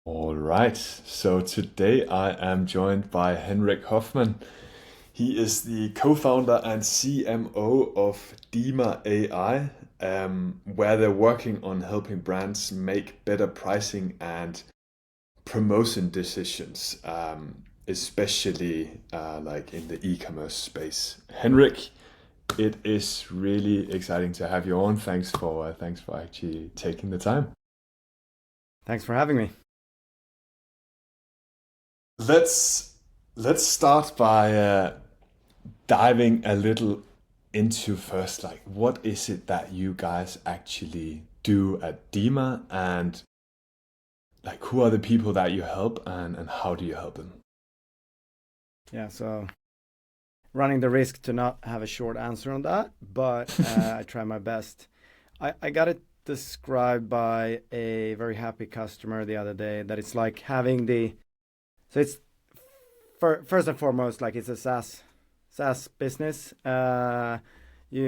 All right, so today I am joined by Henrik Hoffmann. He is the co-founder and CMO of DEMA AI, where they're working on helping brands make better pricing and promotion decisions, especially like in the e-commerce space. Henrik, it is really exciting to have you on. Thanks for actually taking the time. Thanks for having me. Let's let's start by diving a little into first, like what is it that you guys actually do at Dima, and like who are the people that you help, and how do you help them? Yeah, so running the risk to not have a short answer on that, but I try my best. I got it described by a very happy customer the other day that it's like having so it's first and foremost like it's a SaaS business. You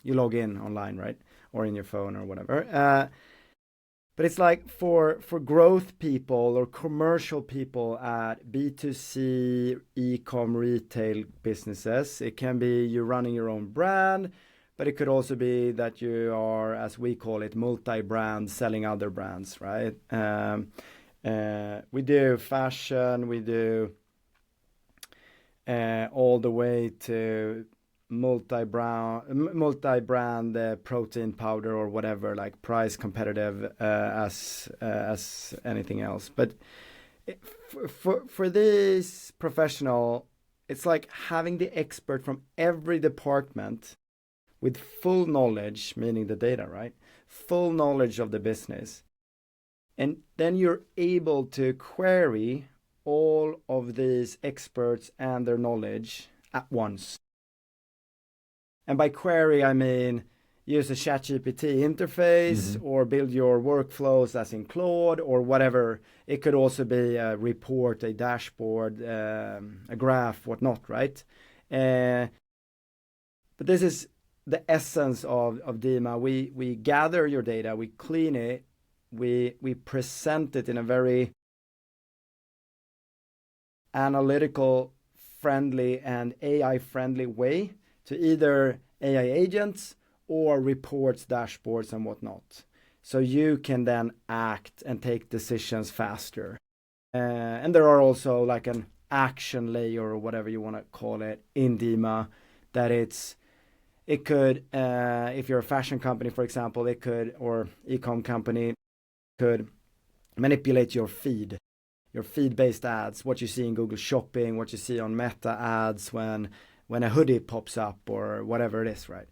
log in online, right, or in your phone or whatever. But it's like for growth people or commercial people at B2C ecom retail businesses, it can be you running your own brand, but it could also be that you are, as we call it, multi-brand, selling other brands, right? We do fashion, we do all the way to multi-brand protein powder or whatever, like price competitive as anything else. But for this professional, it's like having the expert from every department with full knowledge, meaning the data, right? Full knowledge of the business. And then you're able to query all of these experts and their knowledge at once. And by query, I mean use a ChatGPT interface Hmm. or build your workflows as in Claude or whatever. It could also be a report, a dashboard, a graph, whatnot, right? Uh, but this is the essence of DEMA. We gather your data, we clean it, we present it in a very analytical friendly and AI friendly way to either AI agents or reports, dashboards, and whatnot. So you can then act and take decisions faster. And there are also like an action layer or whatever you want to call it in DEMA that it could if you're a fashion company, for example, it could, or ecom company could manipulate your feed-based ads, what you see in Google Shopping, what you see on Meta ads when a hoodie pops up or whatever it is, right?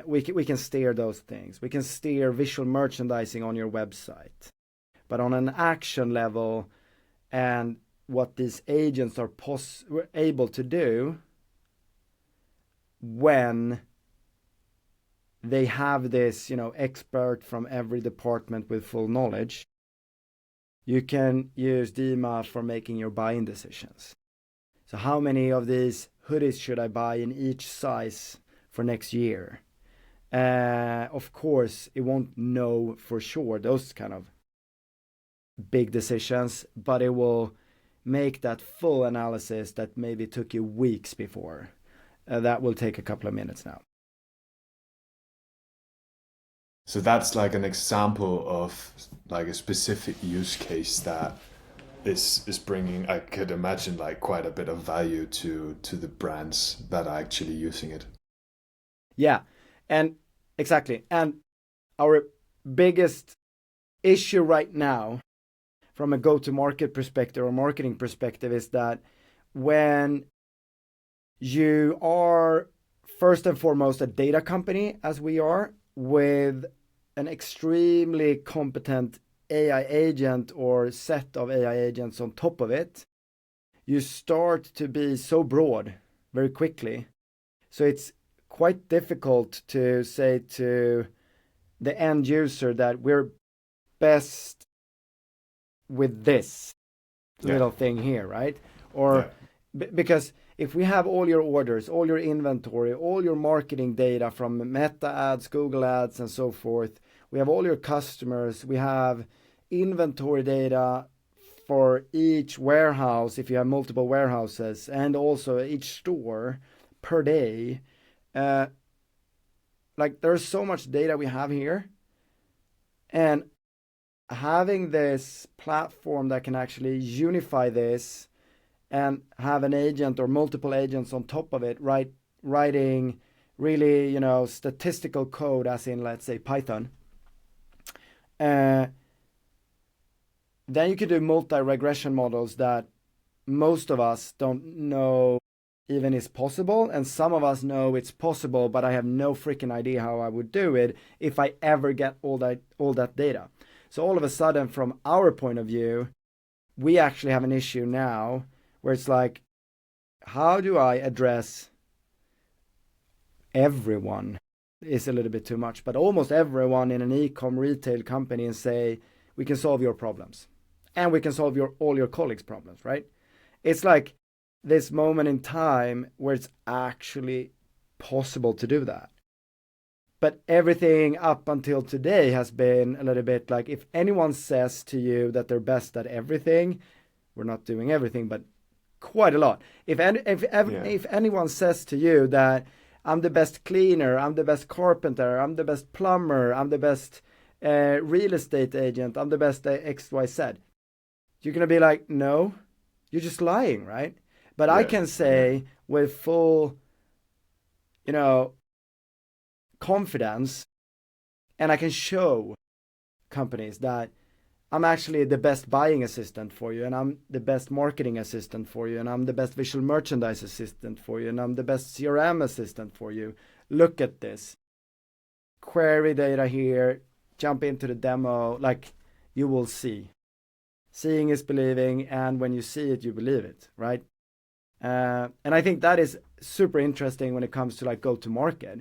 We can steer those things. We can steer visual merchandising on your website, but on an action level, and what these agents are able to do when they have this, expert from every department with full knowledge. You can use DEMA for making your buying decisions. So how many of these hoodies should I buy in each size for next year? Of course, it won't know for sure those kind of big decisions, but it will make that full analysis that maybe took you weeks before. That will take a couple of minutes now. So that's like an example of like a specific use case that is bringing, I could imagine, like quite a bit of value to the brands that are actually using it. Yeah, and exactly. And our biggest issue right now from a go-to-market perspective or marketing perspective is that when you are first and foremost a data company, as we are, with an extremely competent AI agent or set of AI agents on top of it, you start to be so broad very quickly. So it's quite difficult to say to the end user that we're best with this Yeah, little thing here, right? yeah. Or because if we have all your orders, all your inventory, all your marketing data from Meta ads, Google ads, and so forth, we have all your customers, we have inventory data for each warehouse if you have multiple warehouses, and also each store per day. Like there's so much data we have here, and having this platform that can actually unify this and have an agent or multiple agents on top of it, writing really, statistical code, as in, let's say, Python. Then you could do multi-regression models that most of us don't know even is possible, and some of us know it's possible, but I have no freaking idea how I would do it if I ever get all that data. So all of a sudden, from our point of view, we actually have an issue now where it's like, how do I address everyone? Is a little bit too much, but almost everyone in an ecom retail company, and say, we can solve your problems and we can solve all your colleagues' problems, right? It's like this moment in time where it's actually possible to do that. But everything up until today has been a little bit like, if anyone says to you that they're best at everything, we're not doing everything, but quite a lot. If anyone says to you that I'm the best cleaner, I'm the best carpenter, I'm the best plumber, I'm the best real estate agent, I'm the best XYZ, you're going to be like, no, you're just lying, right? But I can say with full, confidence, and I can show companies that I'm actually the best buying assistant for you, and I'm the best marketing assistant for you, and I'm the best visual merchandise assistant for you, and I'm the best CRM assistant for you. Look at this. Query data here, jump into the demo, like you will see. Seeing is believing, and when you see it, you believe it, right? And I think that is super interesting when it comes to like go to market.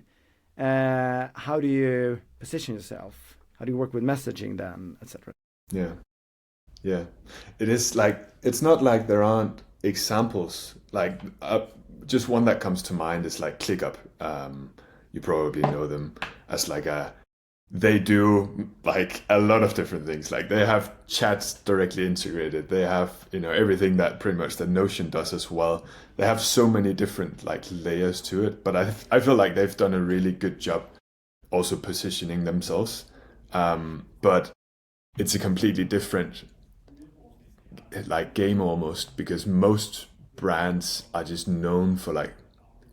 How do you position yourself? How do you work with messaging then, etc.? Yeah. It is like, it's not like there aren't examples. Like just one that comes to mind is like ClickUp. You probably know them as like they do like a lot of different things. Like they have chats directly integrated. They have, everything that pretty much that Notion does as well. They have so many different like layers to it, but I feel like they've done a really good job also positioning themselves. But it's a completely different like game almost, because most brands are just known for like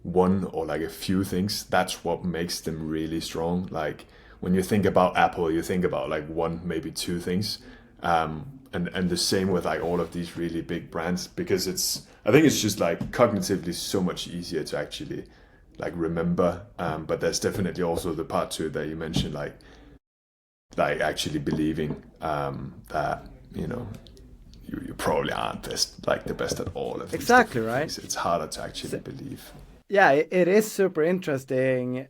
one or like a few things. That's what makes them really strong. Like when you think about Apple, you think about like one, maybe two things. And the same with like all of these really big brands, because I think it's just like cognitively so much easier to actually like remember. But there's definitely also the part to it that you mentioned, like actually believing that, you probably aren't the best at all of these exactly different right things. It's harder to actually believe. Yeah, it is super interesting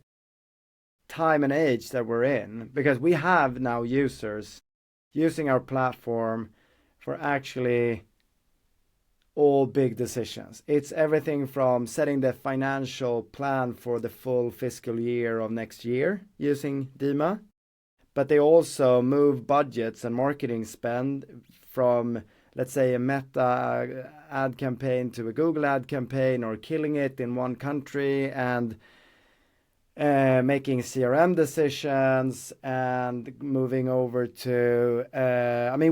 time and age that we're in, because we have now users using our platform for actually all big decisions. It's everything from setting the financial plan for the full fiscal year of next year using DEMA, but they also move budgets and marketing spend from, let's say, a Meta ad campaign to a Google ad campaign, or killing it in one country, and making CRM decisions, and moving over to,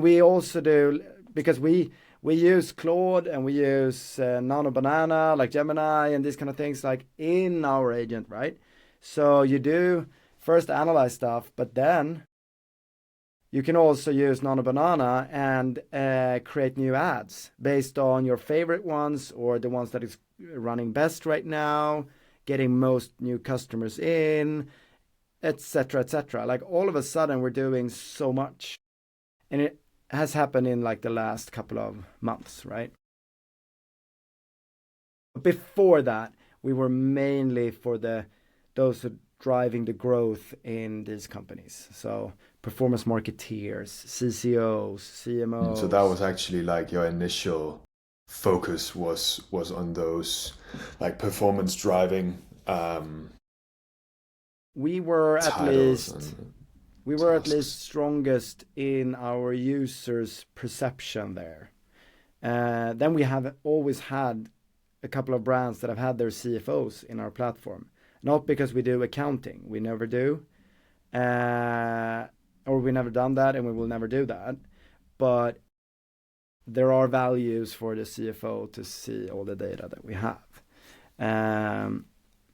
we also do, because we use Claude and we use Nano Banana, like Gemini and these kind of things, like in our agent, right? So you do first analyze stuff, but then you can also use Nano Banana and create new ads based on your favorite ones, or the ones that is running best right now, getting most new customers in, etc., etc. Like all of a sudden we're doing so much, and it has happened in like the last couple of months, right? Before that, we were mainly for those who driving the growth in these companies. So performance marketeers, CCOs, CMOs. So that was actually like your initial focus was on those like performance driving we were at least we were at least tasks. strongest in our users' perception there. Then we have always had a couple of brands that have had their CFOs in our platform. Not because we do accounting, we never do, or we never done that, and we will never do that. But there are values for the CFO to see all the data that we have.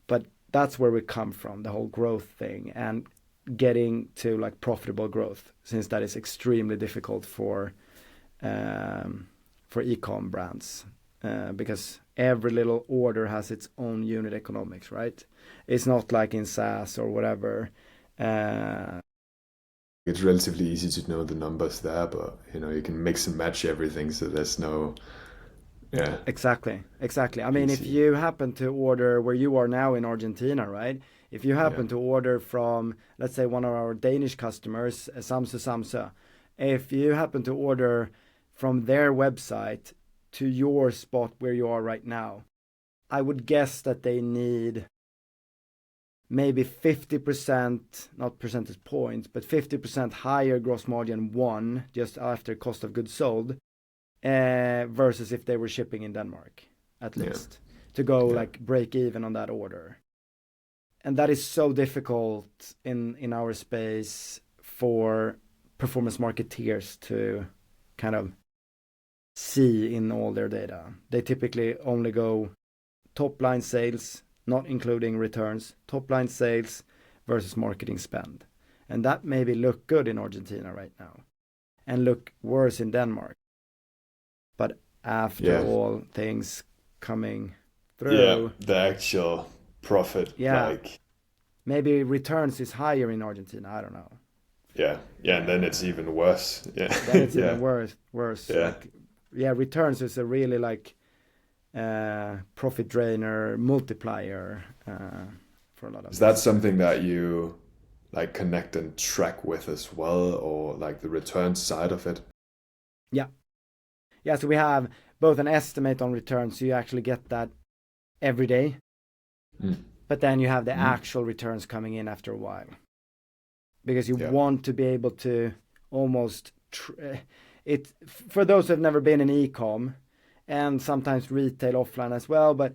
But that's where we come from, the whole growth thing, and getting to like profitable growth, since that is extremely difficult for ecom brands, because every little order has its own unit economics, right? It's not like in SaaS or whatever. It's relatively easy to know the numbers there, but you can mix and match everything, so there's no, yeah, Exactly. I mean, if easy. you happen to order where you are now in Argentina, right? If you Yeah, happen to order from, let's say, one of our Danish customers, Samsø, if you happen to order from their website to your spot where you are right now, I would guess that they need maybe 50%, not percentage points, but 50% higher gross margin one just after cost of goods sold, versus if they were shipping in Denmark, at yeah, least, to go yeah. like break even on that order. And that is so difficult in our space for performance marketeers to kind of see in all their data. They typically only go top line sales, not including returns, top line sales versus marketing spend. And that maybe look good in Argentina right now and look worse in Denmark. But after Yeah, all things coming yeah, through, the actual profit, yeah, like, maybe returns is higher in Argentina. I don't know. yeah, yeah, and then it's Uh, even worse. Yeah, then it's yeah, even worse. Worse. yeah. Like, yeah, returns is a really like profit drainer multiplier for a lot of Is that businesses. something that you like connect and track with as well, or like the return side of it? Yeah, yeah. So we have both an estimate on returns, so you actually get that every day, Mm. but then you have the Mm. actual returns coming in after a while, because you Yeah, want to be able to almost it for those who have never been in ecom and sometimes retail offline as well, but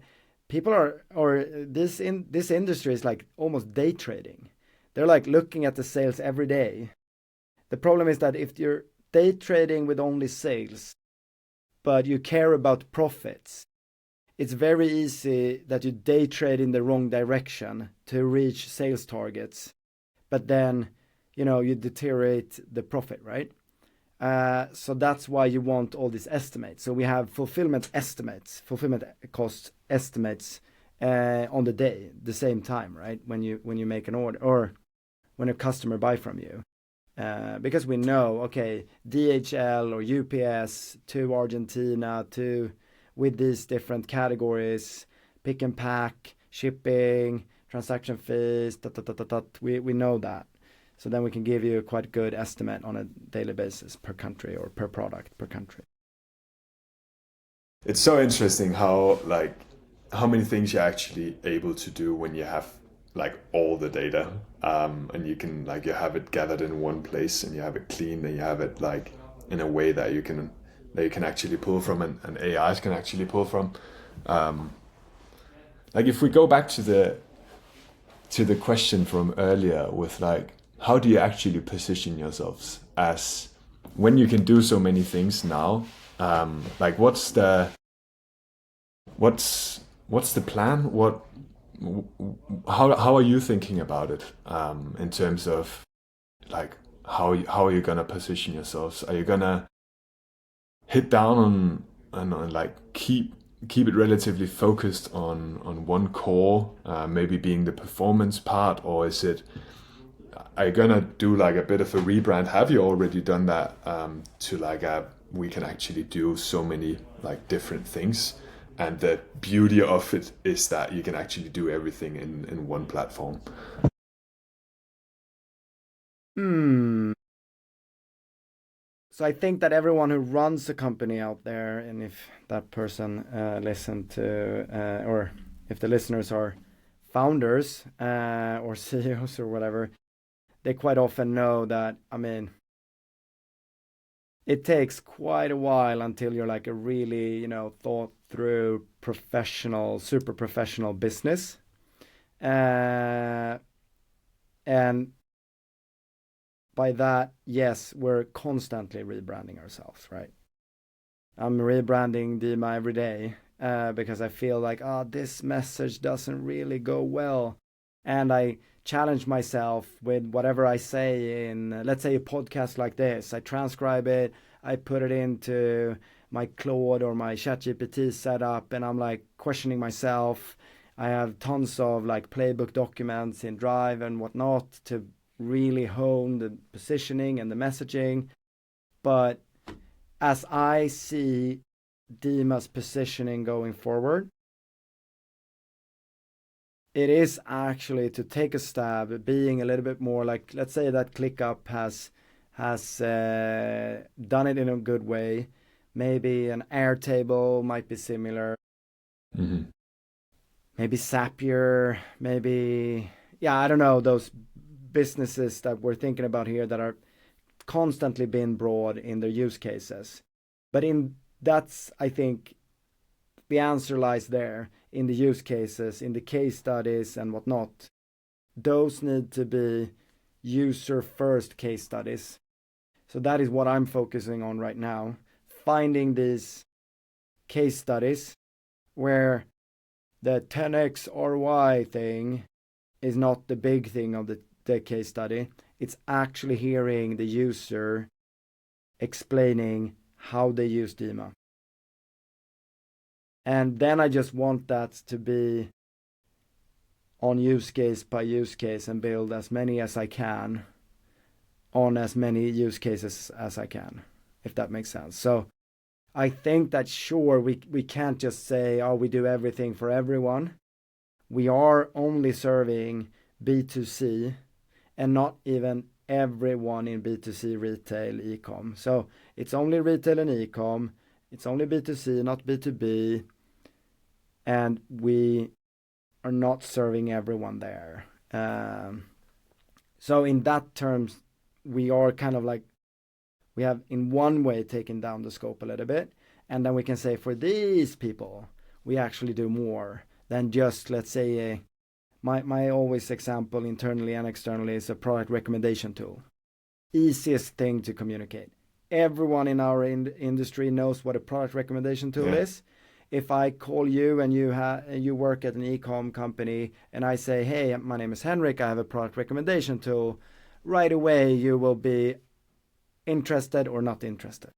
people are or this industry is like almost day trading. They're like looking at the sales every day. The problem is that if you're day trading with only sales but you care about profits, it's very easy that you day trade in the wrong direction to reach sales targets, but then you deteriorate the profit, right? So that's why you want all these estimates. So we have fulfillment cost estimates on the day, the same time, right? When you make an order or when a customer buy from you, because we know, okay, DHL or UPS to Argentina to with these different categories, pick and pack, shipping, transaction fees, we know that. So then we can give you a quite good estimate on a daily basis per country or per product per country. it's so interesting how like how many things you're actually able to do when you have like all the data, and you can like you have it gathered in one place and you have it clean and you have it like in a way that you can actually pull from, and AIs can actually pull from. Like if we go back to the question from earlier with like how do you actually position yourselves as when you can do so many things now, like what's the plan, how are you thinking about it, in terms of like how are you gonna position yourselves? Are you gonna hit down on like keep it relatively focused on one core, maybe being the performance part, or is it are you gonna do like a bit of a rebrand? Have you already done that, to like we can actually do so many like different things, and the beauty of it is that you can actually do everything in one platform. Hmm. So I think that everyone who runs a company out there, and if that person listen to, or if the listeners are founders or CEOs or whatever, they quite often know that, I mean, it takes quite a while until you're like a really, thought through professional, super professional business. And by that, yes, we're constantly rebranding ourselves, right? I'm rebranding DEMA every day because I feel like, this message doesn't really go well. And I challenge myself with whatever I say in, let's say, a podcast like this. I transcribe it, I put it into my Claude or my ChatGPT setup, and I'm like questioning myself. I have tons of like playbook documents in Drive and whatnot to really hone the positioning and the messaging. But as I see DEMA's positioning going forward, it is actually to take a stab at being a little bit more like, let's say that ClickUp has done it in a good way. Maybe an Airtable might be similar. Mm-hmm. Maybe Zapier, maybe, yeah, I don't know, those businesses that we're thinking about here that are constantly being broad in their use cases. But that's, I think, the answer lies there in the use cases, in the case studies and whatnot. Those need to be user first case studies. So that is what I'm focusing on right now. Finding these case studies where the 10x ROI thing is not the big thing of the case study. It's actually hearing the user explaining how they use DEMA. And then I just want that to be on use case by use case and build as many as I can on as many use cases as I can, if that makes sense. So I think that sure, we can't just say, oh, we do everything for everyone. We are only serving B2C and not even everyone in B2C, retail, ecom. So it's only retail and ecom. It's only B2C, not B2B. And we are not serving everyone there. So in that terms, we are kind of like, we have in one way taken down the scope a little bit. And then we can say for these people, we actually do more than just, let's say, my always example internally and externally is a product recommendation tool. Easiest thing to communicate. Everyone in our industry knows what a product recommendation tool is. If I call you and you work at an ecom company and I say, hey, my name is Henrik, I have a product recommendation tool, right away you will be interested or not interested.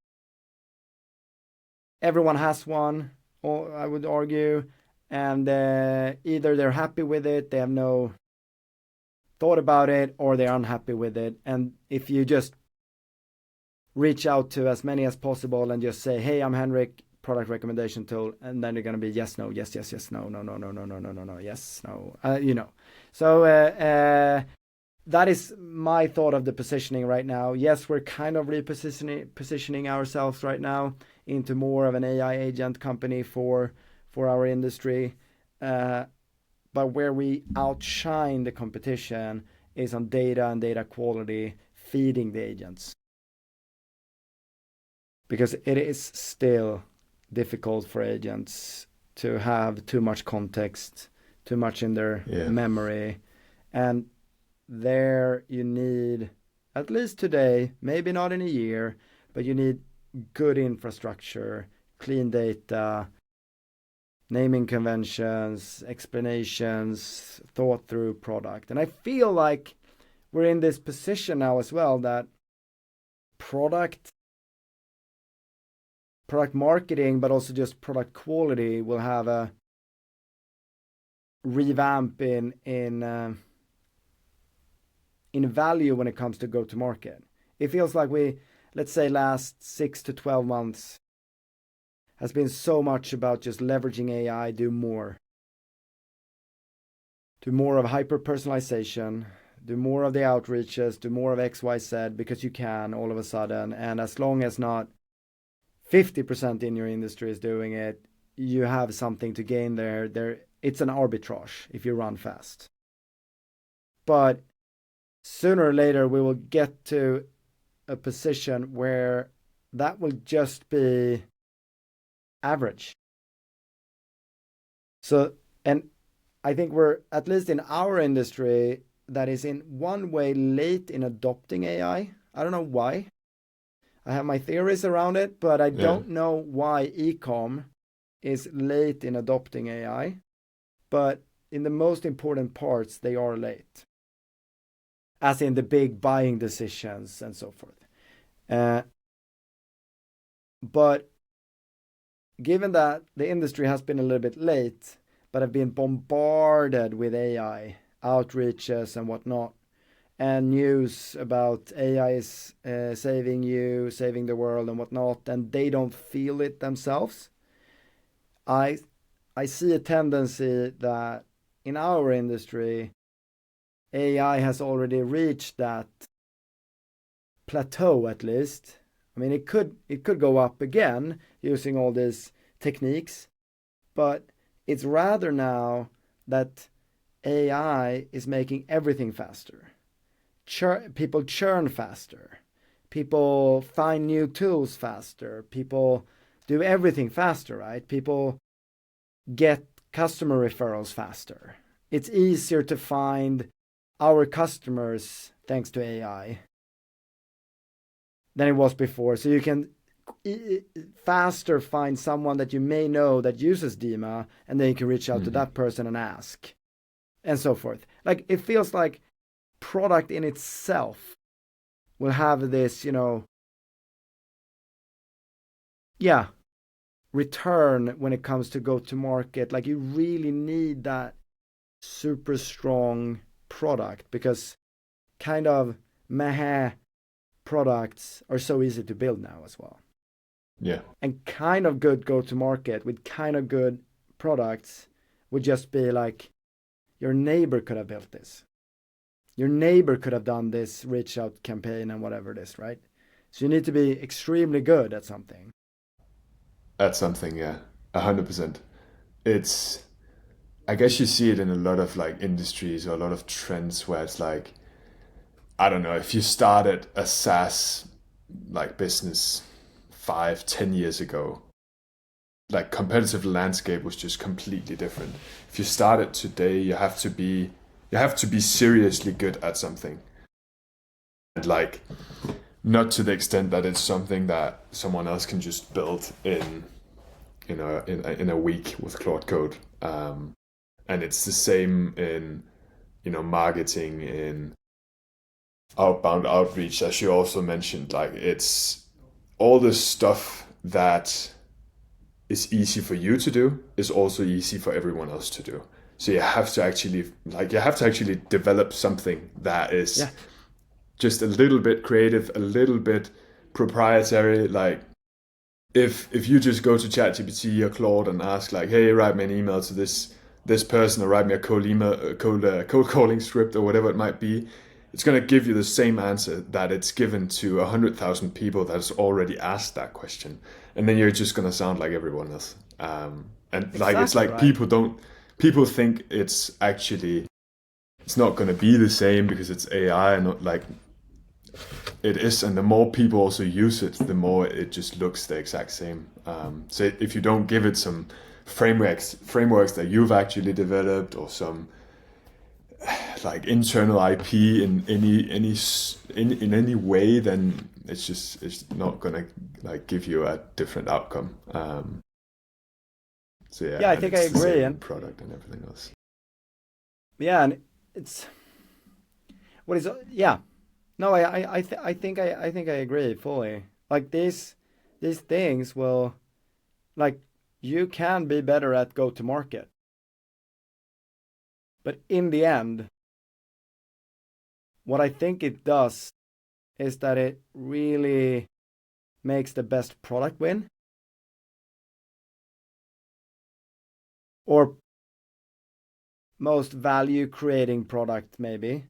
Everyone has one, or I would argue, and either they're happy with it, they have no thought about it, or they're unhappy with it. And if you just reach out to as many as possible and just say, hey, I'm Henrik, product recommendation tool, and then they're going to be yes, no, yes, yes, yes, no, no, no, no, no, no, no, no, no, yes, no, So that is my thought of the positioning right now. Yes, we're kind of positioning ourselves right now into more of an AI agent company for our industry. But where we outshine the competition is on data and data quality, feeding the agents. Because it is still difficult for agents to have too much context, too much in their memory. And there you need, at least today, maybe not in a year, but you need good infrastructure, clean data, naming conventions, explanations, thought through product. And I feel like we're in this position now as well that product marketing, but also just product quality will have a revamp in value when it comes to go to market. It feels like let's say last 6 to 12 months has been so much about just leveraging AI, do more of hyper personalization, do more of the outreaches, do more of XYZ because you can all of a sudden. And as long as not 50% in your industry is doing it, you have something to gain there. It's an arbitrage if you run fast. But sooner or later we will get to a position where that will just be average. So, and I think we're, at least in our industry, that is in one way late in adopting AI. I don't know why. I have my theories around it, but I don't know why Ecom is late in adopting AI. But in the most important parts, they are late, as in the big buying decisions and so forth. But given that the industry has been a little bit late, but have been bombarded with AI outreaches and whatnot, and news about AI is saving you, saving the world and whatnot, and they don't feel it themselves. I see a tendency that in our industry, AI has already reached that plateau at least. I mean, it could go up again using all these techniques, but it's rather now that AI is making everything faster. People churn faster. People find new tools faster. People do everything faster, right? People get customer referrals faster. It's easier to find our customers thanks to AI than it was before. So you can faster find someone that you may know that uses DEMA, and then you can reach out to that person and ask, and so forth. Like, it feels like product in itself will have this, return when it comes to go to market. Like, you really need that super strong product, because kind of meh products are so easy to build now as well. Yeah. And kind of good go to market with kind of good products would just be like, your neighbor could have built this. Your neighbor could have done this reach out campaign and whatever it is, right? So you need to be extremely good at something. At something, yeah. 100%. It's, I guess you see it in a lot of like industries or a lot of trends where it's like, I don't know, if you started a SaaS like business 5, 10 years ago, like competitive landscape was just completely different. If you started today, you have to be seriously good at something. And like, not to the extent that it's something that someone else can just build in a week with Claude Code. And it's the same in marketing, in outbound outreach, as you also mentioned. Like, it's all this stuff that is easy for you to do is also easy for everyone else to do. So you have to actually develop something that is just a little bit creative, a little bit proprietary. Like, if you just go to ChatGPT or Claude and ask like, hey, write me an email to this person, or write me a cold calling script or whatever it might be, it's going to give you the same answer that it's given to 100,000 people that's already asked that question. And then you're just going to sound like everyone else. And exactly, like, it's like, right? People think it's not going to be the same because it's AI, and not like it is. And the more people also use it, the more it just looks the exact same. So if you don't give it some frameworks that you've actually developed, or some like internal IP in any way, then it's not gonna like give you a different outcome. So yeah, I think I agree. And product and everything else. Yeah, and it's what is no, I think I agree fully. Like, these things will, like, you can be better at go to market, but in the end, what I think it does is that it really makes the best product win, or most value creating product maybe.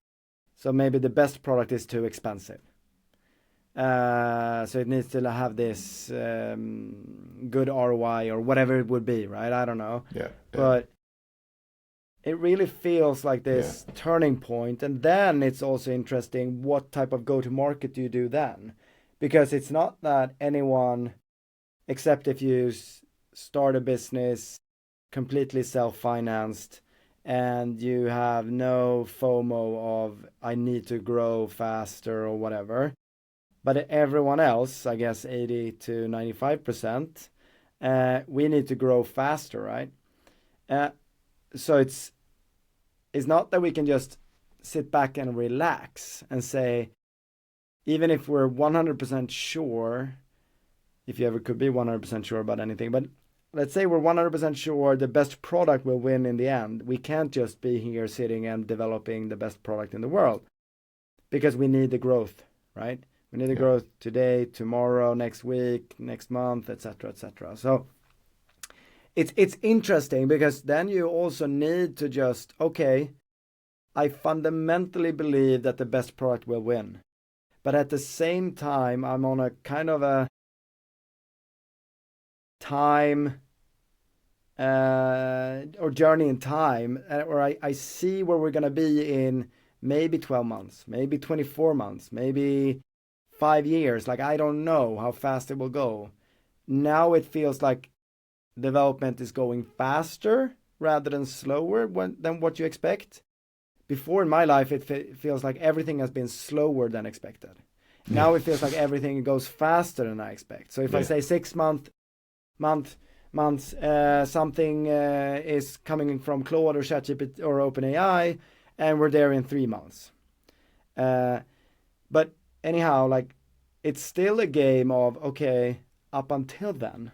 So maybe the best product is too expensive. So it needs to have this good ROI or whatever it would be, right? I don't know. Yeah. But it really feels like this turning point. And then it's also interesting, what type of go-to-market do you do then? Because it's not that anyone, except if you start a business completely self-financed and you have no FOMO of I need to grow faster or whatever. But everyone else, I guess 80 to 95%, we need to grow faster, right? So it's not that we can just sit back and relax and say, even if we're 100% sure, if you ever could be 100% sure about anything, but let's say we're 100% sure the best product will win in the end. We can't just be here sitting and developing the best product in the world, because we need the growth, right? We need the growth today, tomorrow, next week, next month, etc., etc. So it's interesting, because then you also need to just, okay, I fundamentally believe that the best product will win. But at the same time, I'm on a kind of a time or journey in time, or I see where we're going to be in maybe 12 months, maybe 24 months, maybe 5 years. Like, I don't know how fast it will go. Now it feels like development is going faster rather than slower than what you expect. Before in my life, it feels like everything has been slower than expected. Now it feels like everything goes faster than I expect. So if I say 6 months, something is coming from Claude or ChatGPT or OpenAI, and we're there in 3 months. But anyhow, like, it's still a game of, okay, up until then,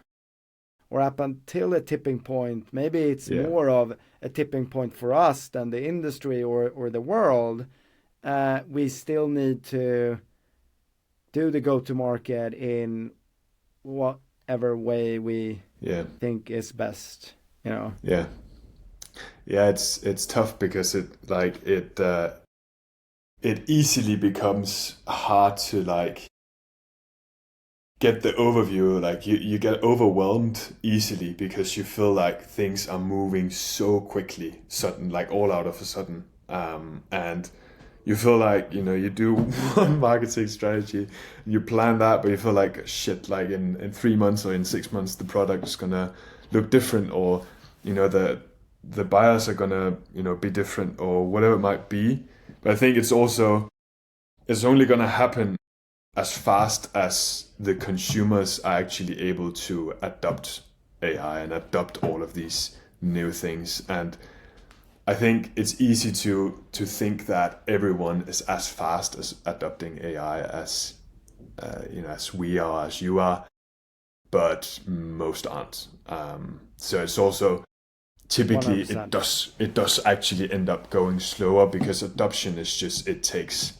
or up until a tipping point, maybe it's more of a tipping point for us than the industry or the world. We still need to do the go-to-market in whatever way we think is best, you know. It's tough, because it easily becomes hard to like get the overview. Like you get overwhelmed easily, because you feel like things are moving so quickly, sudden, like all out of a sudden, and you feel like, you do one marketing strategy, you plan that, but you feel like shit, like in 3 months or in 6 months, the product is gonna look different, or, the buyers are gonna, be different, or whatever it might be. But I think it's only gonna happen as fast as the consumers are actually able to adopt AI and adopt all of these new things. And I think it's easy to think that everyone is as fast as adopting AI as as we are, as you are, but most aren't. So it's also typically 100%. it does actually end up going slower, because adoption is just it takes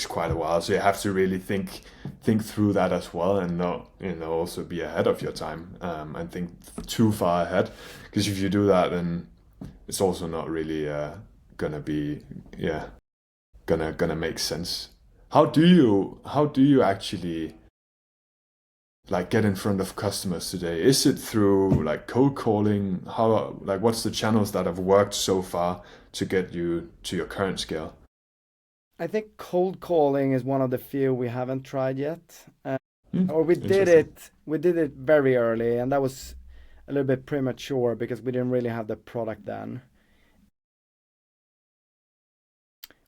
quite a while. So you have to really think through that as well, and not also be ahead of your time, and think too far ahead, because if you do that, then it's also not really gonna be gonna make sense. How do you actually like get in front of customers today? Is it through like cold calling? What's the channels that have worked so far to get you to your current scale? I think cold calling is one of the few we haven't tried yet. Or we did it very early, and that was a little bit premature, because we didn't really have the product then.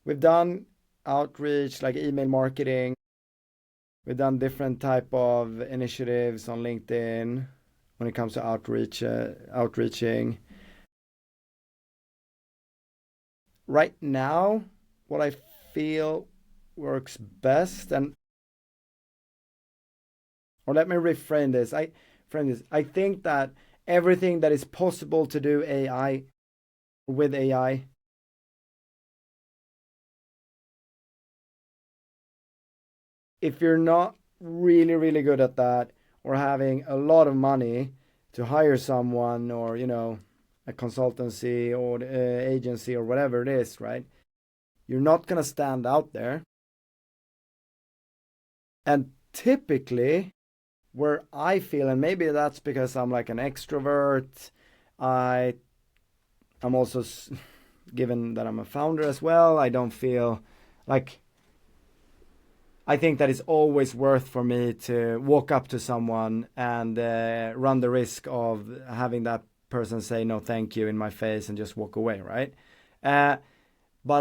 We've done outreach, like email marketing. We've done different type of initiatives on LinkedIn when it comes to outreaching. Right now, what I feel works best, or let me reframe this. I think that everything that is possible to do with AI, if you're not really, really good at that, or having a lot of money to hire someone, or, a consultancy or agency or whatever it is, right? You're not going to stand out there. And typically, where I feel, and maybe that's because I'm like an extrovert, I'm also given that I'm a founder as well, I don't feel like, I think that it's always worth for me to walk up to someone and run the risk of having that person say no thank you in my face and just walk away, right? But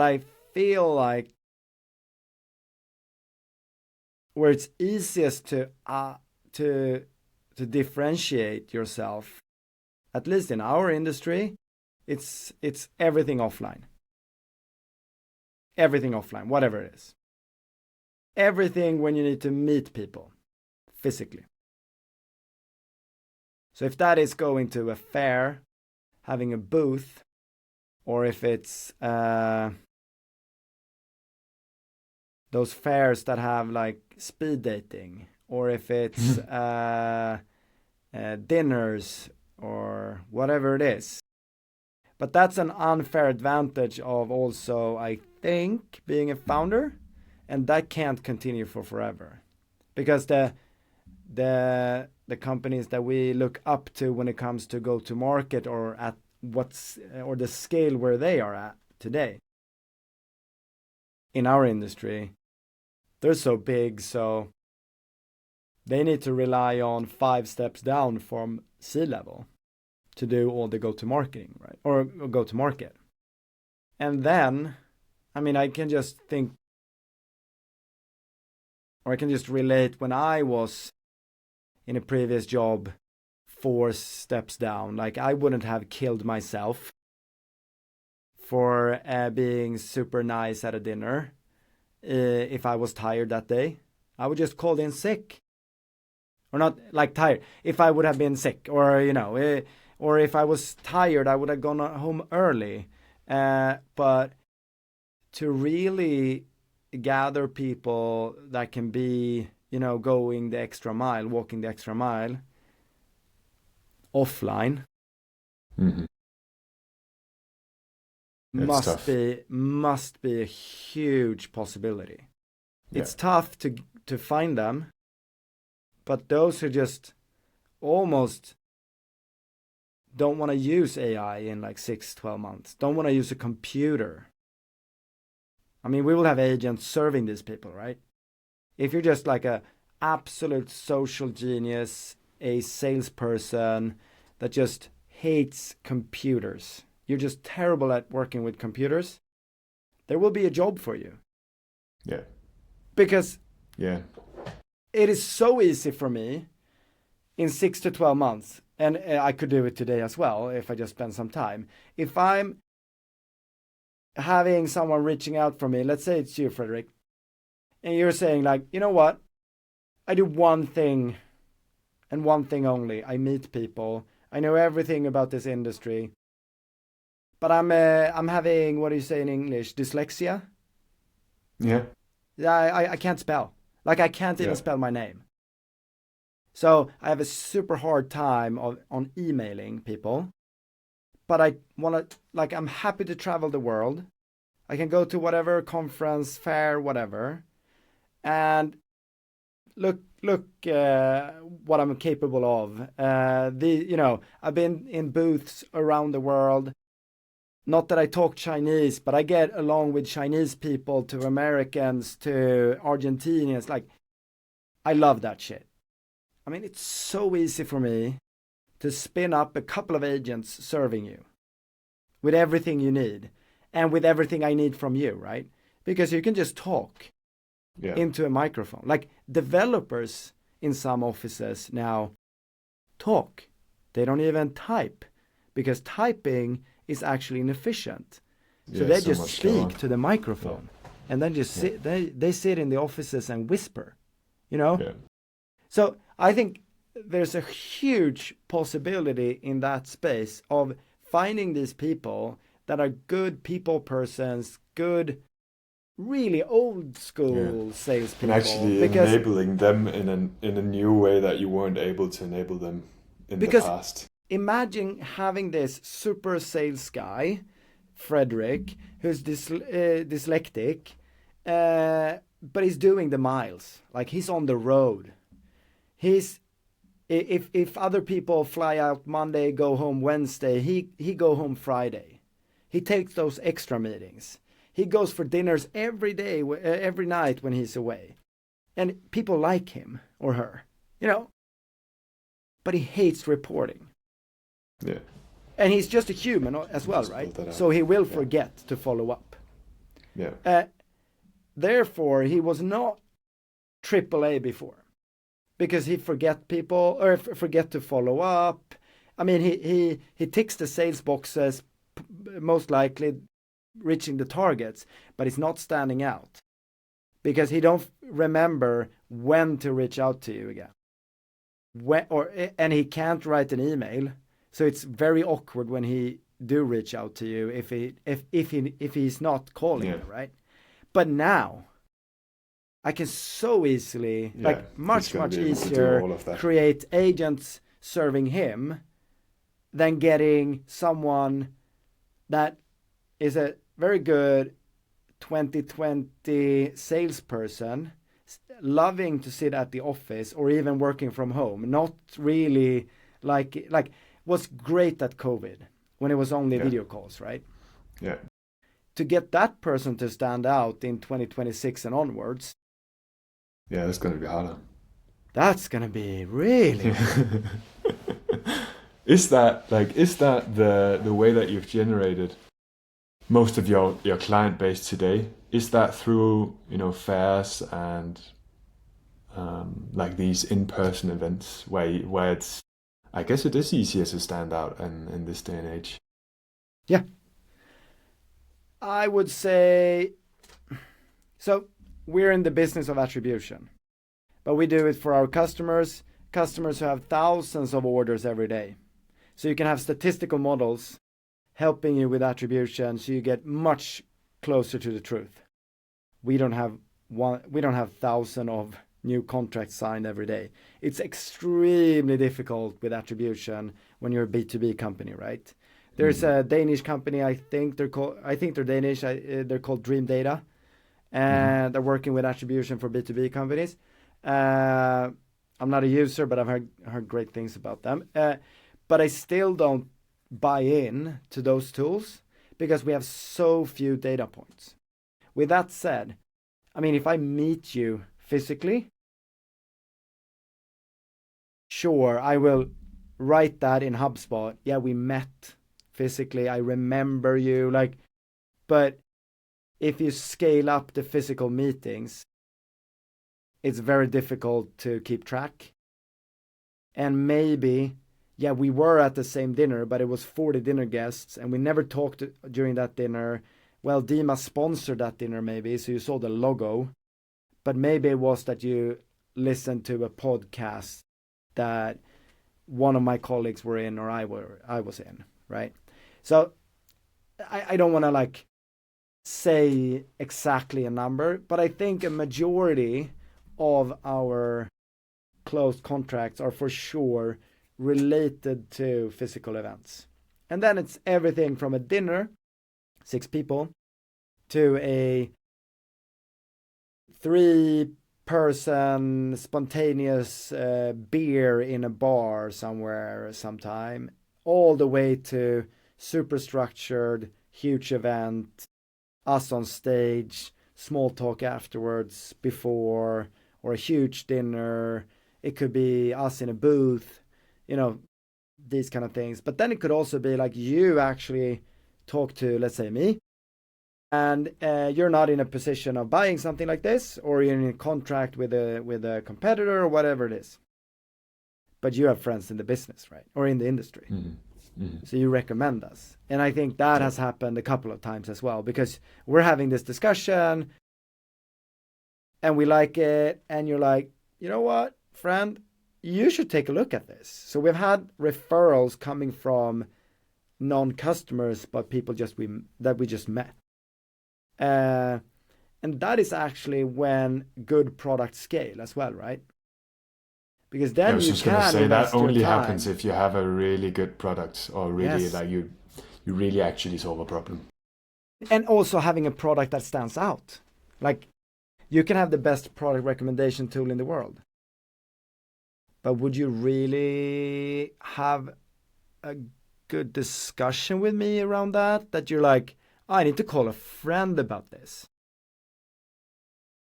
I feel like where it's easiest to differentiate yourself, at least in our industry, it's everything offline. Everything offline, whatever it is. Everything when you need to meet people physically. So if that is going to a fair, having a booth, or if it's those fairs that have like speed dating, or if it's dinners or whatever it is. But that's an unfair advantage of also, I think, being a founder, and that can't continue for forever, because the companies that we look up to when it comes to go to market or at or the scale where they are at today in our industry, they're so big, so they need to rely on 5 steps down from C-level to do all the go-to-marketing, right? Or go-to-market. And then, I mean, I can just think, or I can just relate when I was in a previous job 4 steps down. Like, I wouldn't have killed myself for being super nice at a dinner if I was tired that day. I would just call in sick. Or not like tired. If I would have been sick, or, you know, or if I was tired, I would have gone home early. But to really gather people that can be, you know, going the extra mile, walking the extra mile offline, must be a huge possibility. Yeah. It's tough to find them, but those who just almost don't want to use AI in like 6-12 months, don't want to use a computer. I mean, we will have agents serving these people, right? If you're just like a absolute social genius, a salesperson that just hates computers, you're just terrible at working with computers, there will be a job for you. Yeah. Because it is so easy for me in 6 to 12 months, and I could do it today as well if I just spend some time. If I'm having someone reaching out for me, let's say it's you, Frederick, and you're saying like, you know what, I do one thing and one thing only. I meet people. I know everything about this industry, but I'm having, what do you say in English, dyslexia? Yeah. I can't spell. Like, I can't even spell my name. So I have a super hard time on emailing people, but I want to, like, I'm happy to travel the world. I can go to whatever conference, fair, whatever, and look what I'm capable of. I've been in booths around the world. Not that I talk Chinese, but I get along with Chinese people, to Americans, to Argentinians. Like, I love that shit. I mean, it's so easy for me to spin up a couple of agents serving you with everything you need and with everything I need from you, right? Because you can just talk into a microphone. Like, developers in some offices now talk. They don't even type, because typing is actually inefficient. So they just speak to the microphone and then just sit. They sit in the offices and whisper, you know? Yeah. So I think there's a huge possibility in that space of finding these people that are good people persons, good, really old school salespeople, and actually enabling them in a new way that you weren't able to enable them in the past. Imagine having this super sales guy, Frederick, who's dyslexic, but he's doing the miles. Like, he's on the road. If other people fly out Monday, go home Wednesday, he go home Friday. He takes those extra meetings. He goes for dinners every day, every night when he's away. And people like him or her, but he hates reporting. Yeah. And he's just a human as well, right? So he will forget to follow up. Yeah. Therefore, he was not AAA before, because he forget people or forget to follow up. I mean, he ticks the sales boxes, most likely reaching the targets, but he's not standing out because he don't remember when to reach out to you again. And he can't write an email, so it's very awkward when he do reach out to you if he's not calling you, right? But now I can so easily, much easier, create agents serving him than getting someone that is a very good 2020 salesperson, loving to sit at the office or even working from home, not really like was great at COVID when it was only video calls, right? Yeah. To get that person to stand out in 2026 and onwards. Yeah, that's going to be harder. That's going to be really hard. Is that the way that you've generated most of your client base today? Is that through, fairs and like these in-person events where it's, I guess it is easier to stand out in this day and age? Yeah. I would say, so we're in the business of attribution, but we do it for our customers who have thousands of orders every day. So you can have statistical models helping you with attribution, so you get much closer to the truth. We don't have thousands of new contracts signed every day. It's extremely difficult with attribution when you're a B2B company, right? There's a Danish company, I think they're Danish, they're called Dream Data, and they're working with attribution for B2B companies. I'm not a user, but I've heard great things about them. But I still don't buy in to those tools because we have so few data points. With that said, I mean, if I meet you physically, sure, I will write that in HubSpot. Yeah, we met physically. I remember you. But if you scale up the physical meetings, it's very difficult to keep track. And maybe, we were at the same dinner, but it was 40 dinner guests, and we never talked during that dinner. Well, DEMA sponsored that dinner maybe, so you saw the logo, but maybe it was that you listened to a podcast that one of my colleagues were in or I was in, right? So I don't want to say exactly a number, but I think a majority of our closed contracts are for sure related to physical events. And then it's everything from a dinner, 6 people, to a 3-person spontaneous beer in a bar somewhere sometime, all the way to super structured, huge event, us on stage, small talk afterwards, before, or a huge dinner. It could be us in a booth, these kind of things. But then it could also be like you actually talk to, let's say, me, and you're not in a position of buying something like this, or you're in a contract with a competitor or whatever it is. But you have friends in the business, right? Or in the industry. So you recommend us. And I think that has happened a couple of times as well, because we're having this discussion and we like it, and you're like, you know what, friend, you should take a look at this. So we've had referrals coming from non-customers, but people that we just met. And that is actually when good products scale as well, right? Because then I was just going to say that only happens if you have a really good product, or really you really actually solve a problem. And also having a product that stands out. Like, you can have the best product recommendation tool in the world, but would you really have a good discussion with me around that you're like, I need to call a friend about this.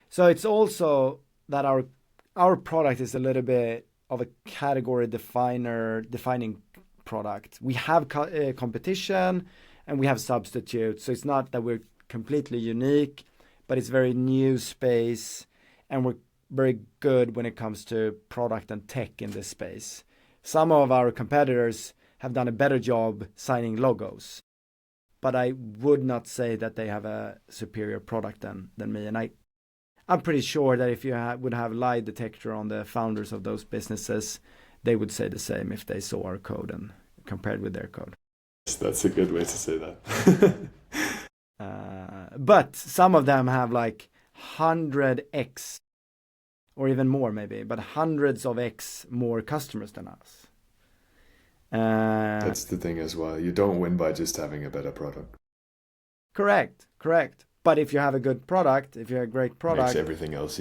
So it's also that our product is a little bit of a category defining product. We have competition and we have substitutes. So it's not that we're completely unique, but it's very new space, and we're very good when it comes to product and tech in this space. Some of our competitors have done a better job signing logos, but I would not say that they have a superior product than me. And I'm pretty sure that if you would have lie detector on the founders of those businesses, they would say the same if they saw our code and compared with their code. That's a good way to say that. But some of them have like 100x or even more maybe, but hundreds of X more customers than us. That's the thing as well. You don't win by just having a better product. Correct. But if you have a good product, if you have a great product, makes everything else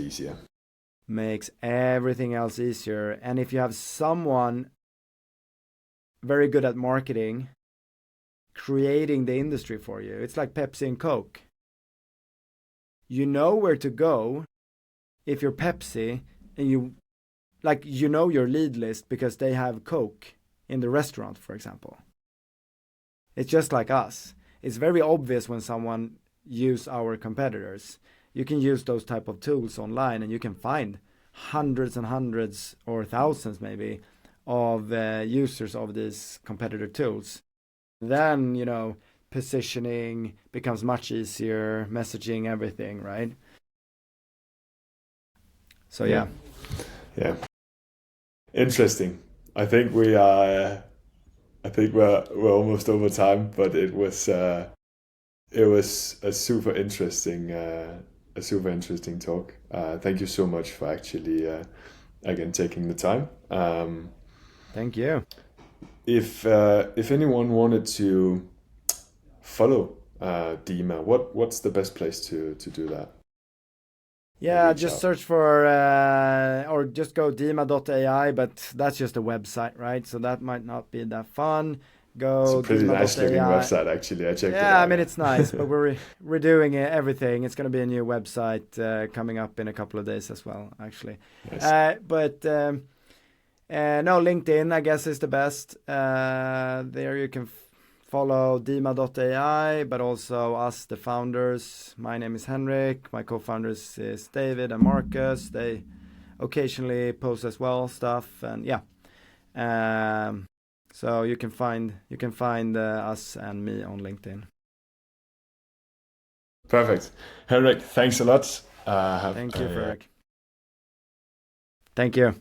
easier. And if you have someone very good at marketing, creating the industry for you, it's like Pepsi and Coke. You know where to go if you're Pepsi, and you know your lead list because they have Coke in the restaurant, for example. It's just like us. It's very obvious when someone use our competitors. You can use those type of tools online, and you can find hundreds and hundreds or thousands maybe of users of these competitor tools. Then, positioning becomes much easier, messaging, everything, right? So yeah. Interesting. I think we're almost over time, but it was a super interesting talk. Thank you so much for actually again taking the time. Thank you. If anyone wanted to follow DEMA, what's the best place to do that? Yeah, just search for or just go DEMA.ai, but that's just a website, right? So that might not be that fun. It's a pretty nice looking website, actually. I checked it out. Yeah, I mean, it's nice, but we're doing everything. It's going to be a new website coming up in a couple of days as well, actually. Nice. No, LinkedIn, I guess, is the best. There you can follow DEMA.ai, but also us, the founders. My name is Henrik. My co-founders is David and Marcus. They occasionally post as well stuff, and yeah. So you can find us and me on LinkedIn. Perfect. Henrik, thanks a lot. Thank you, Henrik. Thank you.